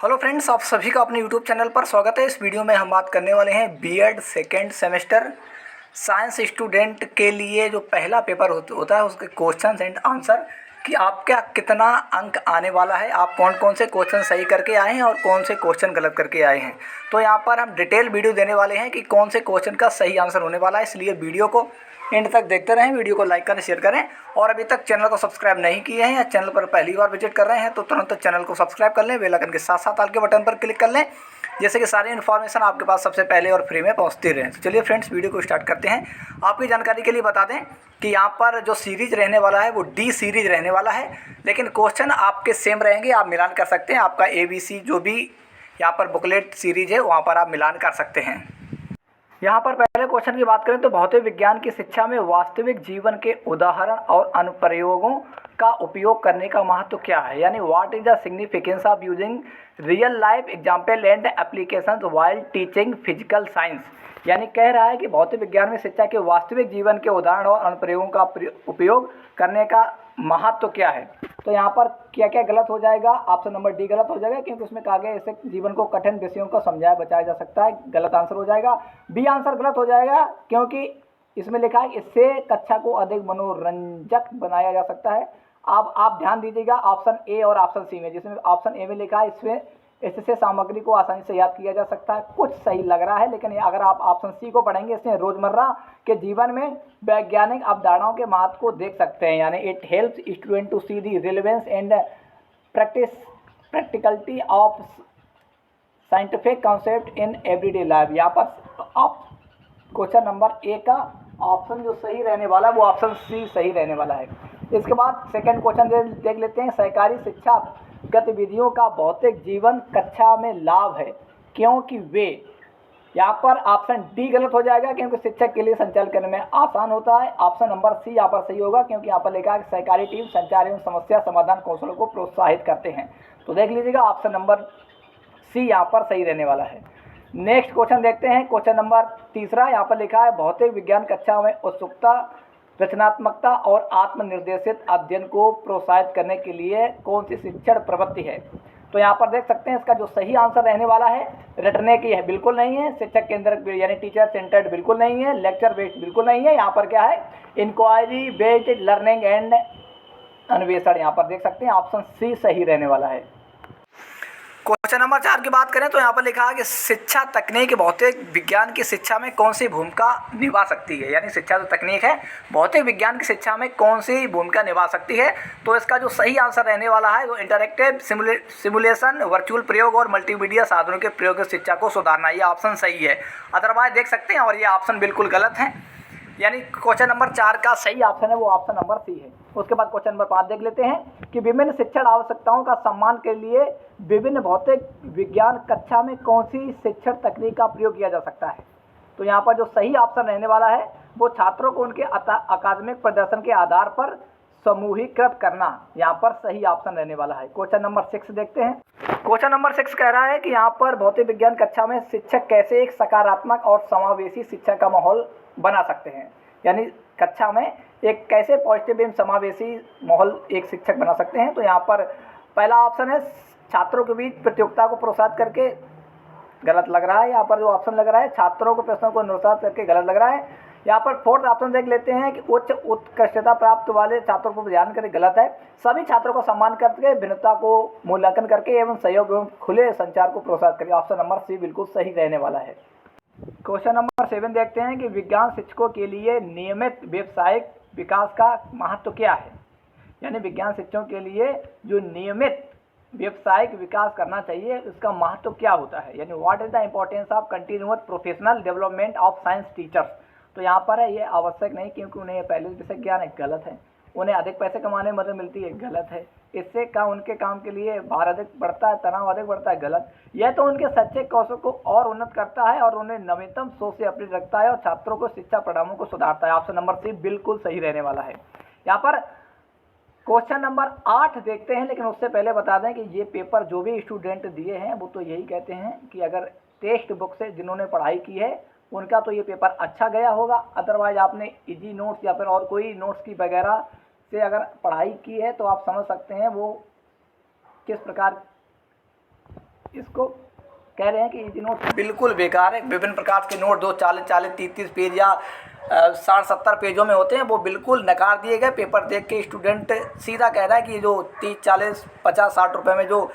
Hello friends, आप सभी का अपने यूट्यूब चैनल पर स्वागत है। इस वीडियो में हम बात करने वाले हैं BEd second semester science student के लिए जो पहला पेपर होता है उसके क्वेश्चन एंड आंसर कि आपका कितना अंक आने वाला है, आप कौन कौन से क्वेश्चन सही करके आए हैं और कौन से क्वेश्चन गलत करके आए हैं। तो यहाँ पर हम डिटेल वीडियो देने वाले हैं कि कौन से क्वेश्चन का सही आंसर होने वाला है, इसलिए वीडियो को एंड तक देखते रहें। वीडियो को लाइक करें, शेयर करें और अभी तक चैनल को सब्सक्राइब नहीं किए हैं या चैनल पर पहली बार विजिट कर रहे हैं तो तुरंत चैनल को सब्सक्राइब कर लें, बेल आइकन के साथ साथ आल के बटन पर क्लिक कर लें, जैसे कि सारी इन्फॉर्मेशन आपके पास सबसे पहले और फ्री में पहुंचती रहे। तो चलिए फ्रेंड्स, वीडियो को स्टार्ट करते हैं। आपकी जानकारी के लिए बता दें कि यहाँ पर जो सीरीज रहने वाला है वो डी सीरीज रहने वाला है, लेकिन क्वेश्चन आपके सेम रहेंगे, आप मिलान कर सकते हैं। आपका ABC जो भी यहाँ पर बुकलेट सीरीज है वहाँ पर आप मिलान कर सकते हैं। यहाँ पर पहले क्वेश्चन की बात करें तो भौतिक विज्ञान की शिक्षा में वास्तविक जीवन के उदाहरण और अनुप्रयोगों का उपयोग करने का महत्व क्या है, यानी what is the significance of using real life example and applications while teaching physical science. यानी कह रहा है कि भौतिक विज्ञान में शिक्षा के वास्तविक जीवन के उदाहरण और अनुप्रयोगों का उपयोग करने का महत्व क्या है। तो यहाँ पर क्या क्या गलत हो जाएगा, ऑप्शन नंबर डी गलत हो जाएगा, क्योंकि उसमें कहा गया इससे जीवन को कठिन विषयों को समझाया बचाया जा सकता है, गलत आंसर हो जाएगा। बी आंसर गलत हो जाएगा क्योंकि इसमें लिखा है इससे कक्षा को अधिक मनोरंजक बनाया जा सकता है। अब आप ध्यान दीजिएगा ऑप्शन ए और ऑप्शन सी में, जिसमें ऑप्शन ए में लिखा है इसमें इससे सामग्री को आसानी से याद किया जा सकता है, कुछ सही लग रहा है, लेकिन अगर आप ऑप्शन सी को पढ़ेंगे इसमें रोजमर्रा के जीवन में वैज्ञानिक अवधारणाओं के महत्व को देख सकते हैं, यानी it helps student to see the relevance and practicality of scientific concept in everyday life. यहाँ पर आप क्वेश्चन नंबर ए का ऑप्शन जो सही रहने वाला है वो ऑप्शन सी सही रहने वाला है। इसके बाद सेकंड क्वेश्चन देख लेते हैं। सहकारी शिक्षा गतिविधियों का भौतिक जीवन कक्षा में लाभ है क्योंकि वे, यहाँ पर ऑप्शन डी गलत हो जाएगा क्योंकि शिक्षक के लिए संचालन करने में आसान होता है। ऑप्शन नंबर सी यहाँ पर सही होगा क्योंकि यहाँ पर लिखा है कि सहकारी टीम संचार एवं समस्या समाधान कौशलों को प्रोत्साहित करते हैं। तो देख लीजिएगा ऑप्शन नंबर सी यहाँ पर सही रहने वाला है। नेक्स्ट क्वेश्चन देखते हैं। क्वेश्चन नंबर तीसरा, यहाँ पर लिखा है भौतिक विज्ञान कक्षा में उत्सुकता, रचनात्मकता और आत्मनिर्देशित अध्ययन को प्रोत्साहित करने के लिए कौन सी शिक्षण प्रवृत्ति है। तो यहाँ पर देख सकते हैं इसका जो सही आंसर रहने वाला है रटने की है, बिल्कुल नहीं है। शिक्षक केंद्रित यानी टीचर सेंटर्ड बिल्कुल नहीं है। लेक्चर बेस्ड बिल्कुल नहीं है। यहाँ पर क्या है, इंक्वायरी बेस्ड लर्निंग एंड अन्वेषण। यहाँ पर देख सकते हैं ऑप्शन सी सही रहने वाला है। क्वेश्चन नंबर 4 की बात करें तो यहाँ पर लिखा है कि शिक्षा तकनीक भौतिक विज्ञान की शिक्षा में कौन सी भूमिका निभा सकती है, यानी शिक्षा जो तकनीक है भौतिक विज्ञान की शिक्षा में कौन सी भूमिका निभा सकती है। तो इसका जो सही आंसर रहने वाला है वो इंटरैक्टिव सिमुलेशन, वर्चुअल प्रयोग और मल्टीमीडिया साधनों के प्रयोग से शिक्षा को सुधारना, ये ऑप्शन सही है। अदरवाइज देख सकते हैं और ये ऑप्शन बिल्कुल गलत है, यानी क्वेश्चन नंबर 4 का सही ऑप्शन है वो ऑप्शन नंबर सी है। उसके बाद क्वेश्चन नंबर 5 देख लेते हैं कि विभिन्न शिक्षण आवश्यकताओं का सम्मान के लिए विभिन्न भौतिक विज्ञान कक्षा में कौन सी शिक्षण तकनीक का प्रयोग किया जा सकता है। तो यहाँ पर जो सही ऑप्शन रहने वाला है वो छात्रों को उनके अकादमिक प्रदर्शन के आधार पर समूहीकृत करना, यहाँ पर सही ऑप्शन रहने वाला है। क्वेश्चन नंबर 6 देखते हैं। क्वेश्चन नंबर 6 कह रहा है कि यहाँ पर भौतिक विज्ञान कक्षा में शिक्षक कैसे एक सकारात्मक और समावेशी शिक्षा का माहौल बना सकते हैं, यानी कक्षा में एक कैसे पॉजिटिव एवं समावेशी माहौल एक शिक्षक बना सकते हैं। तो यहाँ पर पहला ऑप्शन है छात्रों के बीच प्रतियोगिता को प्रोत्साहित करके, गलत लग रहा है। यहाँ पर जो ऑप्शन लग रहा है छात्रों को प्रश्नों को निरुत्साहित करके, गलत लग रहा है। यहाँ पर फोर्थ ऑप्शन देख लेते हैं कि उच्च उत्कृष्टता प्राप्त वाले छात्रों को ध्यान करें, गलत है। सभी छात्रों को सम्मान करके, भिन्नता को मूल्यांकन करके एवं सहयोग एवं खुले संचार को प्रोत्साहित करें, ऑप्शन नंबर सी बिल्कुल सही रहने वाला है। क्वेश्चन नंबर 7 देखते हैं कि विज्ञान शिक्षकों के लिए नियमित व्यावसायिक विकास का महत्व क्या है, यानी विज्ञान शिक्षकों के लिए जो नियमित व्यावसायिक विकास करना चाहिए उसका महत्व क्या होता है, यानी what is the importance of continuous professional development of science teachers. तो यहाँ पर है ये आवश्यक नहीं क्योंकि उन्हें पहले विषय ज्ञान है, गलत है। उन्हें अधिक पैसे कमाने में मदद मिलती है, गलत है। इससे का उनके काम के लिए भार अधिक बढ़ता है, तनाव अधिक बढ़ता है, गलत। यह तो उनके सच्चे कौशल को और उन्नत करता है और उन्हें नवीनतम सोच से अपडेट रखता है और छात्रों को शिक्षा परिणामों को सुधारता है, ऑप्शन नंबर सी बिल्कुल सही रहने वाला है। यहाँ पर क्वेश्चन नंबर 8 देखते हैं, लेकिन उससे पहले बता दें कि ये पेपर जो भी स्टूडेंट दिए हैं वो तो यही कहते हैं कि अगर टेक्स्ट बुक से जिन्होंने पढ़ाई की है उनका तो ये पेपर अच्छा गया होगा, अदरवाइज आपने इजी नोट्स या फिर और कोई नोट्स की वगैरह से अगर पढ़ाई की है तो आप समझ सकते हैं वो किस प्रकार इसको कह रहे हैं कि ये नोट बिल्कुल बेकार है। विभिन्न प्रकार के नोट जो 40-40, 30-30 पेज या 60-70 पेजों में होते हैं, वो बिल्कुल नकार दिए गए। पेपर देख के स्टूडेंट सीधा कह रहा है कि जो 30-40, 50-60 रुपये में जो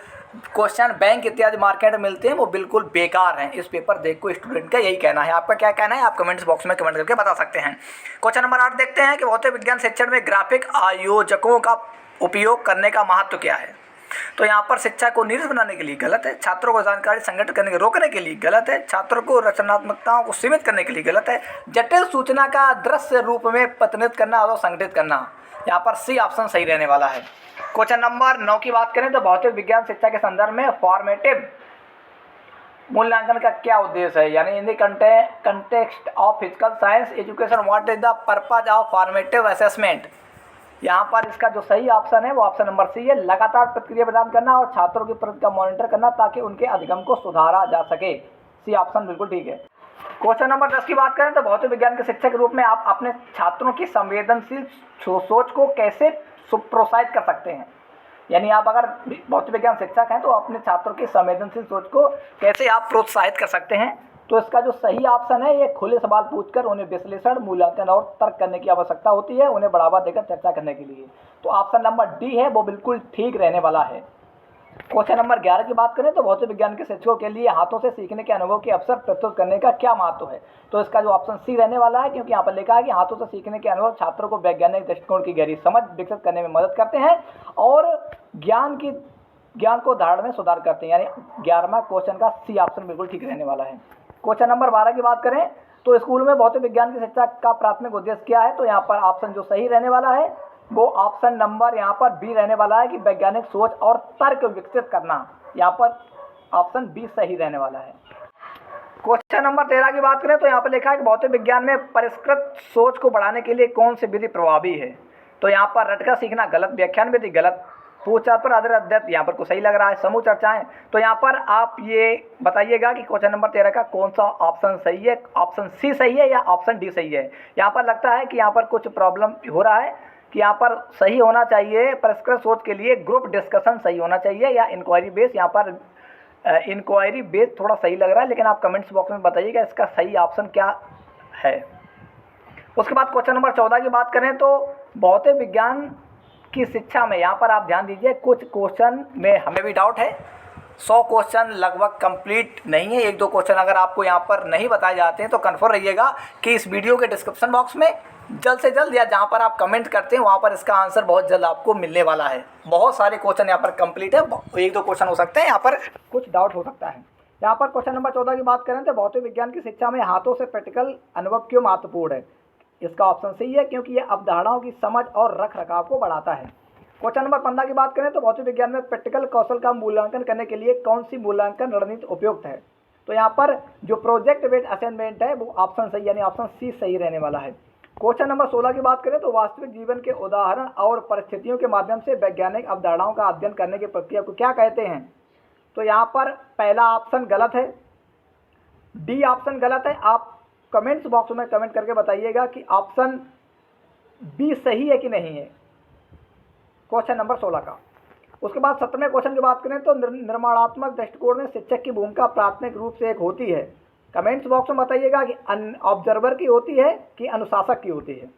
क्वेश्चन बैंक इत्यादि मार्केट में मिलते हैं वो बिल्कुल बेकार हैं। इस पेपर देख को स्टूडेंट का यही कहना है। आपका क्या कहना है, आप कमेंट्स बॉक्स में कमेंट करके बता सकते हैं। क्वेश्चन नंबर 8 देखते हैं कि भौतिक विज्ञान शिक्षण में ग्राफिक आयोजकों का उपयोग करने का महत्व क्या है। तो यहाँ पर शिक्षा को नीरस बनाने के लिए गलत है, छात्रों को जानकारी संगठित करने के रोकने के लिए गलत है, छात्रों को रचनात्मकताओं को सीमित करने के लिए गलत है, जटिल सूचना का दृश्य रूप में प्रतिनिधित्व करना और संगठित करना। यहाँ पर सी ऑप्शन सही रहने वाला है। क्वेश्चन नंबर 9 की बात करें तो भौतिक विज्ञान शिक्षा के संदर्भ में फॉर्मेटिव मूल्यांकन का क्या उद्देश्य है, यानी in the context of physical science education what is the purpose of formative assessment. यहाँ पर इसका जो सही ऑप्शन है वो ऑप्शन नंबर सी है, लगातार प्रतिक्रिया प्रदान करना और छात्रों की प्रगति का मॉनिटर करना ताकि उनके अधिगम को सुधारा जा सके। सी ऑप्शन बिल्कुल ठीक है। क्वेश्चन नंबर 10 की बात करें तो भौतिक विज्ञान के शिक्षक के रूप में आप अपने छात्रों की संवेदनशील सोच को कैसे प्रोत्साहित कर सकते हैं, यानी आप अगर भौतिक विज्ञान शिक्षक हैं तो अपने छात्रों की संवेदनशील सोच को कैसे आप प्रोत्साहित कर सकते हैं। तो इसका जो सही ऑप्शन है, ये खुले सवाल पूछकर उन्हें विश्लेषण, मूल्यांकन और तर्क करने की आवश्यकता होती है, उन्हें बढ़ावा देकर चर्चा करने के लिए। तो ऑप्शन नंबर डी है वो बिल्कुल ठीक रहने वाला है। क्वेश्चन नंबर 11 की बात करें तो भौतिक विज्ञान के शिक्षकों के लिए हाथों से सीखने के अनुभव के अवसर प्रस्तुत करने का क्या महत्व है। तो इसका जो ऑप्शन सी रहने वाला है, क्योंकि यहाँ पर लिखा है कि हाथों से सीखने के अनुभव छात्रों को वैज्ञानिक दृष्टिकोण की गहरी समझ विकसित करने में मदद करते हैं और ज्ञान को धारण में सुधार करते हैं, यानी 11वां क्वेश्चन का सी ऑप्शन बिल्कुल ठीक रहने वाला है। क्वेश्चन नंबर 12 की बात करें तो स्कूल में भौतिक विज्ञान की शिक्षा का प्राथमिक उद्देश्य क्या है। तो यहाँ पर ऑप्शन जो सही रहने वाला है वो ऑप्शन नंबर यहाँ पर बी रहने वाला है कि वैज्ञानिक सोच और तर्क विकसित करना। यहाँ पर ऑप्शन बी सही रहने वाला है। क्वेश्चन नंबर 13 की बात करें तो यहाँ पर लिखा है कि भौतिक विज्ञान में परिष्कृत सोच को बढ़ाने के लिए कौन सी विधि प्रभावी है। तो यहाँ पर रटकर सीखना गलत, व्याख्यान विधि गलत, पूछताछ पर आधारित अध्ययन यहाँ पर को सही लग रहा है, समूह चर्चाएं। तो यहाँ पर आप ये बताइएगा कि क्वेश्चन नंबर 13 का कौन सा ऑप्शन सही है, ऑप्शन सी सही है या ऑप्शन डी सही है। यहाँ पर लगता है कि यहाँ पर कुछ प्रॉब्लम हो रहा है कि यहाँ पर सही होना चाहिए परिष्कृत सोच के लिए ग्रुप डिस्कशन सही होना चाहिए या इंक्वायरी बेस। यहाँ पर इंक्वायरी बेस थोड़ा सही लग रहा है, लेकिन आप कमेंट्स बॉक्स में बताइएगा इसका सही ऑप्शन क्या है। उसके बाद क्वेश्चन नंबर 14 की बात करें तो भौतिक विज्ञान की शिक्षा में यहाँ पर आप ध्यान दीजिए, कुछ क्वेश्चन में हमें भी डाउट है। 100 क्वेश्चन लगभग कंप्लीट नहीं है। 1-2 क्वेश्चन अगर आपको यहाँ पर नहीं बताए जाते हैं तो कन्फर्म रहिएगा कि इस वीडियो के डिस्क्रिप्शन बॉक्स में जल्द से जल्द या जहाँ पर आप कमेंट करते हैं वहाँ पर इसका आंसर बहुत जल्द आपको मिलने वाला है। बहुत सारे क्वेश्चन यहाँ पर कंप्लीट है, 1-2 क्वेश्चन हो सकते हैं, यहाँ पर कुछ डाउट हो सकता है। यहाँ पर क्वेश्चन नंबर 14 की बात करें तो भौतिक विज्ञान की शिक्षा में हाथों से प्रैक्टिकल अनुभव क्यों महत्वपूर्ण है। इसका ऑप्शन सही है, क्योंकि यह अवधारणाओं की समझ और रख रखाव को बढ़ाता है। क्वेश्चन नंबर 15 की बात करें तो भौतिक विज्ञान में प्रैक्टिकल कौशल का मूल्यांकन करने के लिए कौन सी मूल्यांकन रणनीति उपयुक्त है। तो यहाँ पर जो प्रोजेक्ट बेस्ड असेसमेंट है वो ऑप्शन सही, यानी ऑप्शन सी सही रहने वाला है। क्वेश्चन नंबर 16 की बात करें तो वास्तविक जीवन के उदाहरण और परिस्थितियों के माध्यम से वैज्ञानिक अवधारणाओं का अध्ययन करने की प्रक्रिया को क्या कहते हैं। तो यहाँ पर पहला ऑप्शन गलत है, डी ऑप्शन गलत है। आप कमेंट्स बॉक्स में कमेंट करके बताइएगा कि ऑप्शन बी सही है कि नहीं है क्वेश्चन नंबर 16 का। उसके बाद 17वें क्वेश्चन की बात करें तो निर्माणात्मक दृष्टिकोण में शिक्षक की भूमिका प्राथमिक रूप से एक होती है। कमेंट्स बॉक्स में बताइएगा कि ऑब्जर्वर की होती है कि अनुशासक की होती है।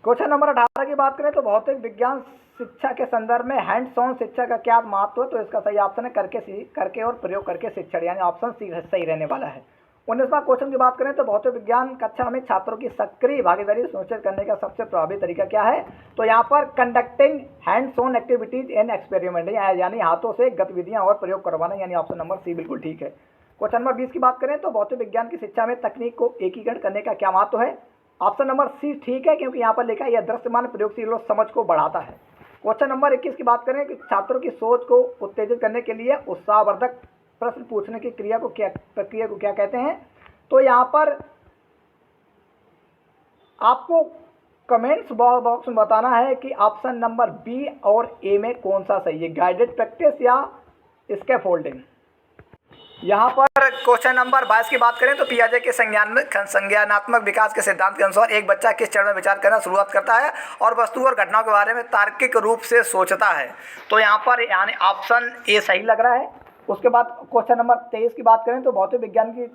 क्वेश्चन नंबर 18 की बात करें तो भौतिक विज्ञान शिक्षा के संदर्भ में हैंड्स ऑन शिक्षा का क्या महत्व है। तो इसका सही ऑप्शन है करके और प्रयोग करके शिक्षण, यानी ऑप्शन सी सही रहने वाला है। 19वां क्वेश्चन की बात करें तो भौतिक विज्ञान कक्षा में छात्रों की सक्रिय भागीदारी सुनिश्चित करने का सबसे प्रभावी तरीका क्या है। तो यहाँ पर conducting hands on activities in experiment, यानी हाथों से गतिविधियाँ और प्रयोग करवाना, यानी ऑप्शन नंबर सी बिल्कुल ठीक है। क्वेश्चन नंबर 20 की बात करें तो भौतिक विज्ञान की शिक्षा में तकनीक को एकीकरण करने का क्या महत्व है। ऑप्शन नंबर सी ठीक है, क्योंकि यहाँ पर लिखा है यह दृश्यमान प्रयोगशील और समझ को बढ़ाता है। क्वेश्चन नंबर 21 की बात करें कि छात्रों की सोच को उत्तेजित करने के लिए उत्साहवर्धक प्रश्न पूछने की प्रक्रिया को क्या कहते हैं। तो यहाँ पर आपको कमेंट्स बॉक्स में बताना है कि ऑप्शन नंबर बी और ए में कौन सा सही है, गाइडेड प्रैक्टिस या स्कैफोल्डिंग। यहाँ पर क्वेश्चन नंबर 22 की बात करें तो पियाजे के संज्ञानात्मक विकास के सिद्धांत के अनुसार एक बच्चा किस चरण में विचार करना शुरुआत करता है और वस्तु और घटनाओं के बारे में तार्किक रूप से सोचता है। तो यहाँ पर यानी ऑप्शन ए सही लग रहा है। उसके बाद क्वेश्चन नंबर 23 की बात करें तो भौतिक विज्ञान की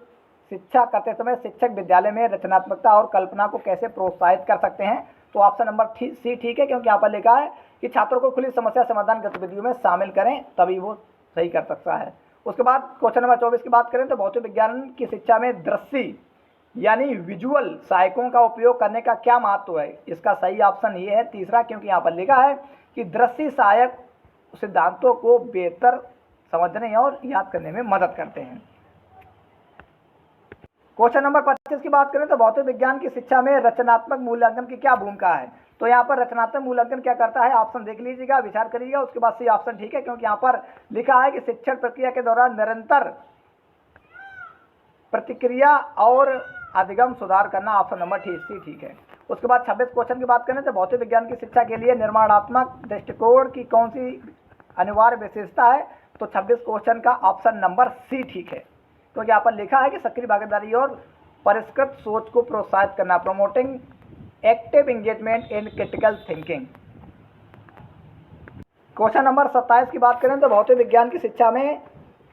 शिक्षा करते समय शिक्षक विद्यालय में रचनात्मकता और कल्पना को कैसे प्रोत्साहित कर सकते हैं। तो ऑप्शन नंबर सी ठीक है, क्योंकि यहाँ पर लिखा है कि छात्रों को खुली समस्या समाधान गतिविधियों में शामिल करें, तभी वो सही कर सकता है। उसके बाद क्वेश्चन नंबर 24 की बात करें तो भौतिक विज्ञान की शिक्षा में दृश्य यानी विजुअल सहायकों का उपयोग करने का क्या महत्व है। इसका सही ऑप्शन ये है तीसरा, क्योंकि यहाँ पर लिखा है कि दृश्य सहायक सिद्धांतों को बेहतर समझने और याद करने में मदद करते हैं। क्वेश्चन नंबर 25 की बात करें तो भौतिक विज्ञान की शिक्षा में रचनात्मक मूल्यांकन की क्या भूमिका है। तो यहाँ पर रचनात्मक मूल्यांकन क्या करता है, ऑप्शन देख लीजिएगा, विचार करिएगा, उसके बाद सी ऑप्शन ठीक है, क्योंकि यहाँ पर लिखा है कि शिक्षण प्रक्रिया के दौरान निरंतर प्रतिक्रिया और अधिगम सुधार करना, ऑप्शन नंबर सी ठीक है। उसके बाद 26 क्वेश्चन की बात करें तो भौतिक विज्ञान की शिक्षा के लिए निर्माणात्मक दृष्टिकोण की कौन सी अनिवार्य विशेषता है। तो 26 क्वेश्चन का ऑप्शन नंबर सी ठीक है, क्योंकि यहाँ पर लिखा है कि सक्रिय भागीदारी और परिष्कृत सोच को प्रोत्साहित करना, promoting active engagement in critical thinking. Question number 27 की बात करें तो भौतिक विज्ञान की शिक्षा में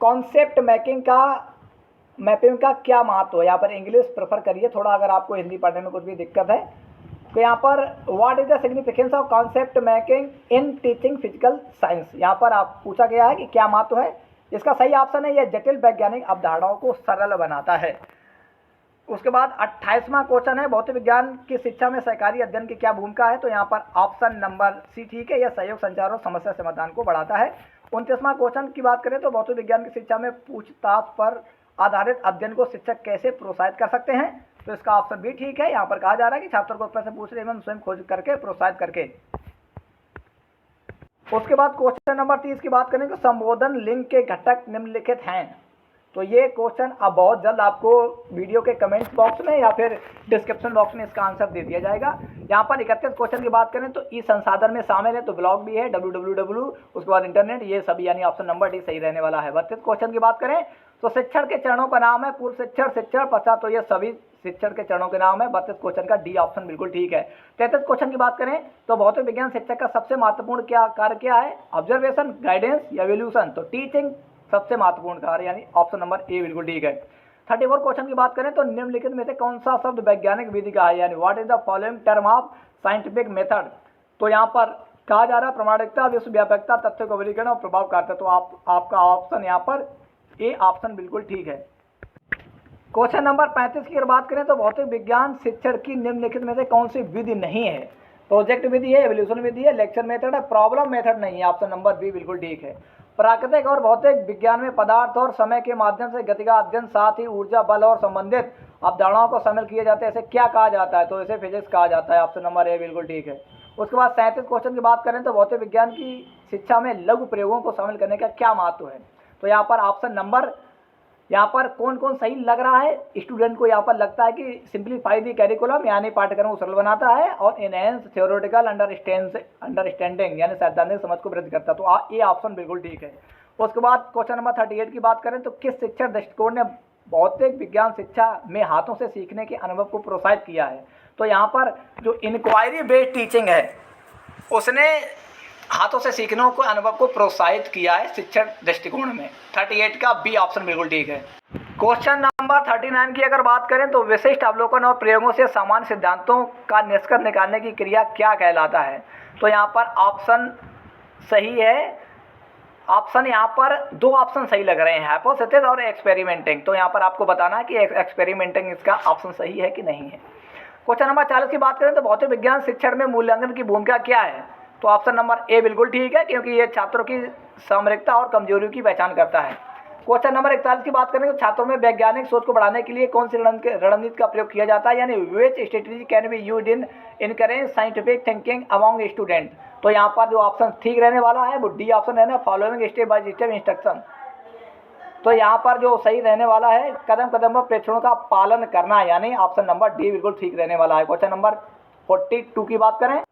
कॉन्सेप्ट मैपिंग का क्या महत्व है। यहाँ पर इंग्लिश प्रेफर करिए थोड़ा, अगर आपको हिंदी पढ़ने में कुछ भी दिक्कत है तो यहाँ पर what is the significance of concept mapping in teaching physical science, यहाँ पर आप पूछा गया है कि क्या महत्व है। इसका सही ऑप्शन है यह जटिल वैज्ञानिक अवधारणाओं को सरल बनाता है। उसके बाद 28वां क्वेश्चन है भौतिक विज्ञान की शिक्षा में सहकारी अध्ययन की क्या भूमिका है। तो यहाँ पर ऑप्शन नंबर सी ठीक है, यह सहयोग संचार और समस्या समाधान को बढ़ाता है। 29वां क्वेश्चन की बात करें तो भौतिक विज्ञान की शिक्षा में पूछताछ पर आधारित अध्ययन को शिक्षक कैसे प्रोत्साहित कर सकते हैं। तो इसका ऑप्शन भी ठीक है, यहाँ पर कहा जा रहा है कि छात्रों को प्रश्न पूछने एवं स्वयं खोज करके प्रोत्साहित करके। उसके बाद क्वेश्चन नंबर 30 की बात करें तो संबोधन लिंग के घटक निम्नलिखित हैं। तो ये क्वेश्चन अब बहुत जल्द आपको वीडियो के कमेंट्स बॉक्स में या फिर डिस्क्रिप्शन बॉक्स में इसका आंसर दे दिया जाएगा। यहाँ पर 31 क्वेश्चन की बात करें तो ई संसाधन में शामिल है, तो ब्लॉग भी है www, उसके बाद इंटरनेट, ये सभी यानी ऑप्शन नंबर डी सही रहने वाला है। 32 क्वेश्चन की बात करें तो शिक्षण के चरणों का नाम है पूर्व शिक्षण, शिक्षण, पश्चात, तो ये सभी शिक्षण के चरणों के नाम है। 32 क्वेश्चन का डी ऑप्शन बिल्कुल ठीक है। 33 क्वेश्चन की बात करें तो भौतिक विज्ञान शिक्षक का सबसे महत्वपूर्ण कार्य क्या है, ऑब्जर्वेशन, गाइडेंस या एवोल्यूशन। तो टीचिंग सबसे महत्वपूर्ण कार्य यानी ऑप्शन नंबर ए बिल्कुल ठीक है। 34 क्वेश्चन की बात करें तो निम्नलिखित में से कौन सा शब्द वैज्ञानिक विधि का है, यानी what is the following term of scientific method. तो यहाँ पर कहा जा रहा है प्रामाणिकता, विश्वव्यापकता, तथ्य को वर्गीकरण और प्रभावकारिता। तो आपका ऑप्शन यहाँ पर ए ऑप्शन बिल्कुल ठीक है। क्वेश्चन नंबर 35 की अगर बात करें तो भौतिक विज्ञान शिक्षण की निम्नलिखित में से कौन सी विधि नहीं है। प्रोजेक्ट विधि है, एवोल्यूशन विधि है, लेक्चर मेथड है, प्रॉब्लम मेथड नहीं है। ऑप्शन नंबर बी बिल्कुल ठीक है। प्राकृतिक और भौतिक विज्ञान में पदार्थ और समय के माध्यम से गति का अध्ययन, साथ ही ऊर्जा, बल और संबंधित अवधारणाओं को शामिल किए जाते हैं, इसे क्या कहा जाता है। तो इसे फिजिक्स कहा जाता है। ऑप्शन नंबर ए बिल्कुल ठीक है। उसके बाद 37 क्वेश्चन की बात करें तो भौतिक विज्ञान की शिक्षा में लघु प्रयोगों को शामिल करने का क्या महत्व है। तो यहाँ पर ऑप्शन नंबर, यहाँ पर कौन कौन सही लग रहा है स्टूडेंट को, यहाँ पर लगता है कि सिंप्लीफाई दी कैरिकुलम यानी पाठ्यक्रम को सरल बनाता है और एनहेंस थ्योरेटिकल अंडरस्टैंडिंग यानी सैद्धांतिक समझ को वृद्धि करता है। तो ये ऑप्शन बिल्कुल ठीक है। उसके बाद क्वेश्चन नंबर 38 की बात करें तो किस शिक्षण दृष्टिकोण ने भौतिक विज्ञान शिक्षा में हाथों से सीखने के अनुभव को प्रोत्साहित किया है। तो यहाँ पर जो इंक्वायरी बेस्ड टीचिंग है उसने हाथों से सीखने को अनुभव को प्रोत्साहित किया है शिक्षण दृष्टिकोण में। 38 का बी ऑप्शन बिल्कुल ठीक है। क्वेश्चन नंबर 39 की अगर बात करें तो विशिष्ट अवलोकन और प्रयोगों से सामान्य सिद्धांतों का निष्कर्ष निकालने की क्रिया क्या कहलाता है। तो यहाँ पर ऑप्शन सही है। ऑप्शन यहाँ पर दो ऑप्शन सही लग रहे हैं, हाइपोथेसिस और एक्सपेरिमेंटिंग। तो यहाँ पर आपको बताना है कि एक्सपेरिमेंटिंग इसका ऑप्शन सही है कि नहीं है। क्वेश्चन नंबर 40 की बात करें तो भौतिक विज्ञान शिक्षण में मूल्यांकन की भूमिका क्या है। तो ऑप्शन नंबर ए बिल्कुल ठीक है, क्योंकि ये छात्रों की सामरिकता और कमजोरियों की पहचान करता है। क्वेश्चन नंबर 41 की बात करें तो छात्रों में वैज्ञानिक सोच को बढ़ाने के लिए कौन सी रणनीति का प्रयोग किया जाता है, यानी which strategy can be used in encourage scientific thinking among student. तो यहाँ पर जो ऑप्शन ठीक रहने वाला है वो डी ऑप्शन है ना, following step by step instruction. तो यहाँ पर जो सही रहने वाला है कदम कदम पर प्रेक्षणों का पालन करना, यानी ऑप्शन नंबर डी बिल्कुल ठीक रहने वाला है। क्वेश्चन नंबर 42 की बात करें,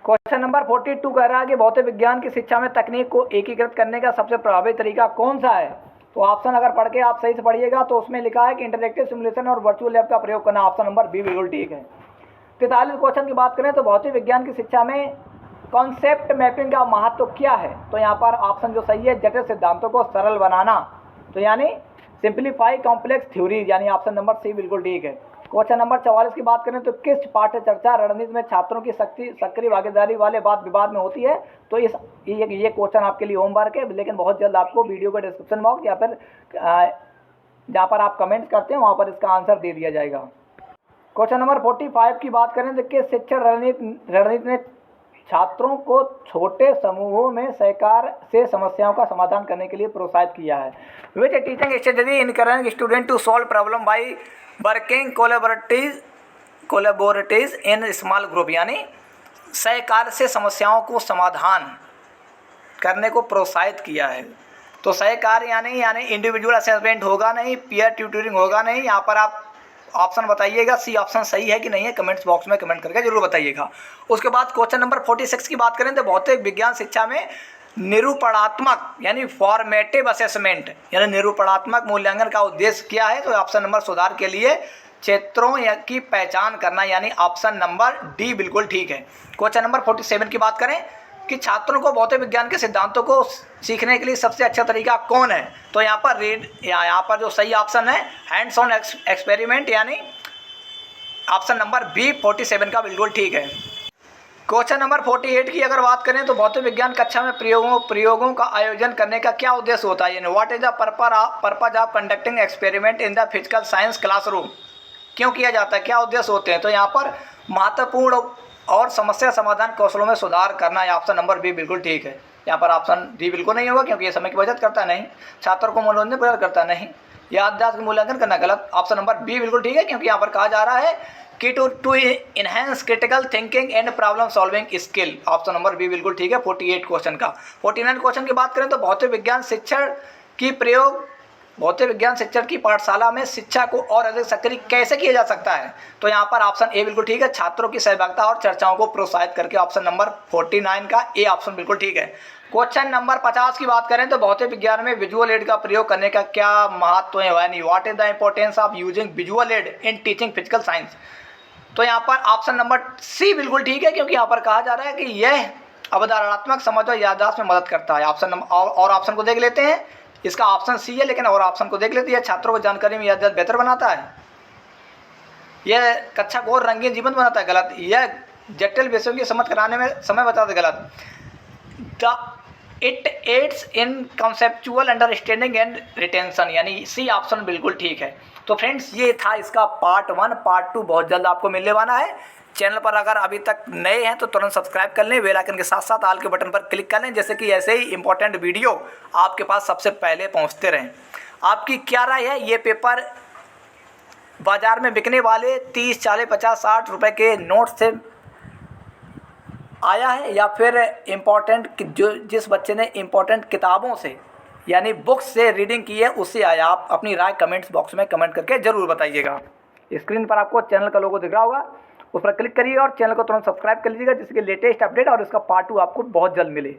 क्वेश्चन नंबर 42 कह रहा है कि भौतिक विज्ञान की शिक्षा में तकनीक को एकीकृत करने का सबसे प्रभावी तरीका कौन सा है। तो ऑप्शन अगर पढ़ के आप सही से पढ़िएगा तो उसमें लिखा है कि इंटरैक्टिव सिमुलेशन और वर्चुअल लैब का प्रयोग करना। ऑप्शन नंबर बी बिल्कुल ठीक है। 43 क्वेश्चन की बात करें तो भौतिक विज्ञान की शिक्षा में कॉन्सेप्ट मैपिंग का महत्व क्या है? तो यहाँ पर ऑप्शन जो सही है, जटिल सिद्धांतों को सरल बनाना, तो यानी सिंप्लीफाई कॉम्प्लेक्स थ्योरीज, यानी ऑप्शन नंबर सी बिल्कुल ठीक है। क्वेश्चन नंबर 44 की बात करें तो किस पाठ्य चर्चा रणनीति में छात्रों की सक्रिय भागीदारी वाले वाद विवाद में होती है? तो ये क्वेश्चन आपके लिए होमवर्क है, लेकिन बहुत जल्द आपको वीडियो का डिस्क्रिप्शन बॉक्स या फिर जहाँ पर आप कमेंट्स करते हैं वहाँ पर इसका आंसर दे दिया जाएगा। क्वेश्चन नंबर 45 की बात करें तो किस शिक्षण रणनीति ने छात्रों को छोटे समूहों में सहकार से समस्याओं का समाधान करने के लिए प्रोत्साहित किया है? Which teaching strategy encourage student to solve problem by working collaborative in small group, यानी सहकार से समस्याओं को समाधान करने को प्रोत्साहित किया है। तो सहकार यानी इंडिविजुअल असेसमेंट होगा नहीं, पीयर ट्यूटरिंग होगा नहीं। यहाँ पर आप ऑप्शन बताइएगा, सी ऑप्शन सही है कि नहीं है, कमेंट्स बॉक्स में कमेंट करके जरूर बताइएगा। उसके बाद क्वेश्चन नंबर 46 की बात करें तो भौतिक विज्ञान शिक्षा में निरूपणात्मक यानी फॉर्मेटिव असेसमेंट यानी निरूपणात्मक मूल्यांकन का उद्देश्य क्या है? तो ऑप्शन नंबर सुधार के लिए क्षेत्रों की पहचान करना, यानी ऑप्शन नंबर डी बिल्कुल ठीक है। क्वेश्चन नंबर 47 की बात करें कि छात्रों को भौतिक विज्ञान के सिद्धांतों को सीखने के लिए सबसे अच्छा तरीका कौन है? तो यहाँ पर जो सही ऑप्शन है हैंड्स ऑन एक्सपेरिमेंट, यानी ऑप्शन नंबर बी 47 का बिल्कुल ठीक है। क्वेश्चन नंबर 48 की अगर बात करें तो भौतिक विज्ञान कक्षा में प्रयोगों का आयोजन करने का क्या उद्देश्य होता है? यानी what is the purpose of conducting experiment in the physical science classroom? क्यों किया जाता है, क्या उद्देश्य होते हैं? तो यहाँ पर महत्वपूर्ण और समस्या समाधान कौशलों में सुधार करना है, ऑप्शन नंबर बी बिल्कुल ठीक है। यहाँ पर ऑप्शन डी बिल्कुल नहीं होगा क्योंकि ये समय की बचत करता नहीं, छात्रों को मनोरंजन प्रदान करता नहीं, याददाश्त का मूल्यांकन करना गलत, ऑप्शन नंबर बी बिल्कुल ठीक है क्योंकि यहाँ पर कहा जा रहा है कि to enhance critical thinking and problem solving skill, option number B बिल्कुल ठीक है 48 क्वेश्चन का। 49 क्वेश्चन की बात करें तो भौतिक विज्ञान शिक्षण की पाठशाला में शिक्षा को और अधिक सक्रिय कैसे किया जा सकता है? तो यहाँ पर ऑप्शन ए बिल्कुल ठीक है, छात्रों की सहभागिता और चर्चाओं को प्रोत्साहित करके, ऑप्शन नंबर 49 का ए ऑप्शन बिल्कुल ठीक है। क्वेश्चन नंबर 50 की बात करें तो भौतिक विज्ञान में विजुअल एड का प्रयोग करने का क्या महत्व है? यानी what is the importance of using visual add in teaching physical science? तो यहाँ पर ऑप्शन नंबर सी बिल्कुल ठीक है क्योंकि यहाँ पर कहा जा रहा है कि यह अवधारणात्मक समझ और याददाश्त में मदद करता है। ऑप्शन नंबर और ऑप्शन को देख लेते हैं, इसका ऑप्शन सी है, लेकिन और ऑप्शन को देख लेते हैं, छात्रों को जानकारी में याददाश्त बेहतर बनाता है, यह कक्षा को और रंगीन जीवन बनाता है, गलत, यह जटिल विषयों की समझ कराने में समय बताता है, गलत, it adds in conceptual understanding and retention, यानी सी ऑप्शन बिल्कुल ठीक है। तो फ्रेंड्स ये था इसका पार्ट 1। पार्ट 2 बहुत जल्द आपको मिलने वाला है। चैनल पर अगर अभी तक नए हैं तो तुरंत सब्सक्राइब कर लें, बेल आइकन के साथ साथ ऑल के बटन पर क्लिक कर लें, जैसे कि ऐसे ही इंपॉर्टेंट वीडियो आपके पास सबसे पहले पहुंचते रहें। आपकी क्या राय है, ये पेपर बाज़ार में बिकने वाले 30, 40, 50, 60 रुपये के नोट से आया है या फिर इम्पॉर्टेंट जिस बच्चे ने इम्पॉर्टेंट किताबों से यानी बुक्स से रीडिंग की है उससे आया? आप अपनी राय कमेंट्स बॉक्स में कमेंट करके ज़रूर बताइएगा। स्क्रीन पर आपको चैनल का लोगो दिख रहा होगा, उस पर क्लिक करिए और चैनल को तुरंत सब्सक्राइब कर लीजिएगा जिसके लेटेस्ट अपडेट और इसका पार्ट 2 आपको बहुत जल्द मिले।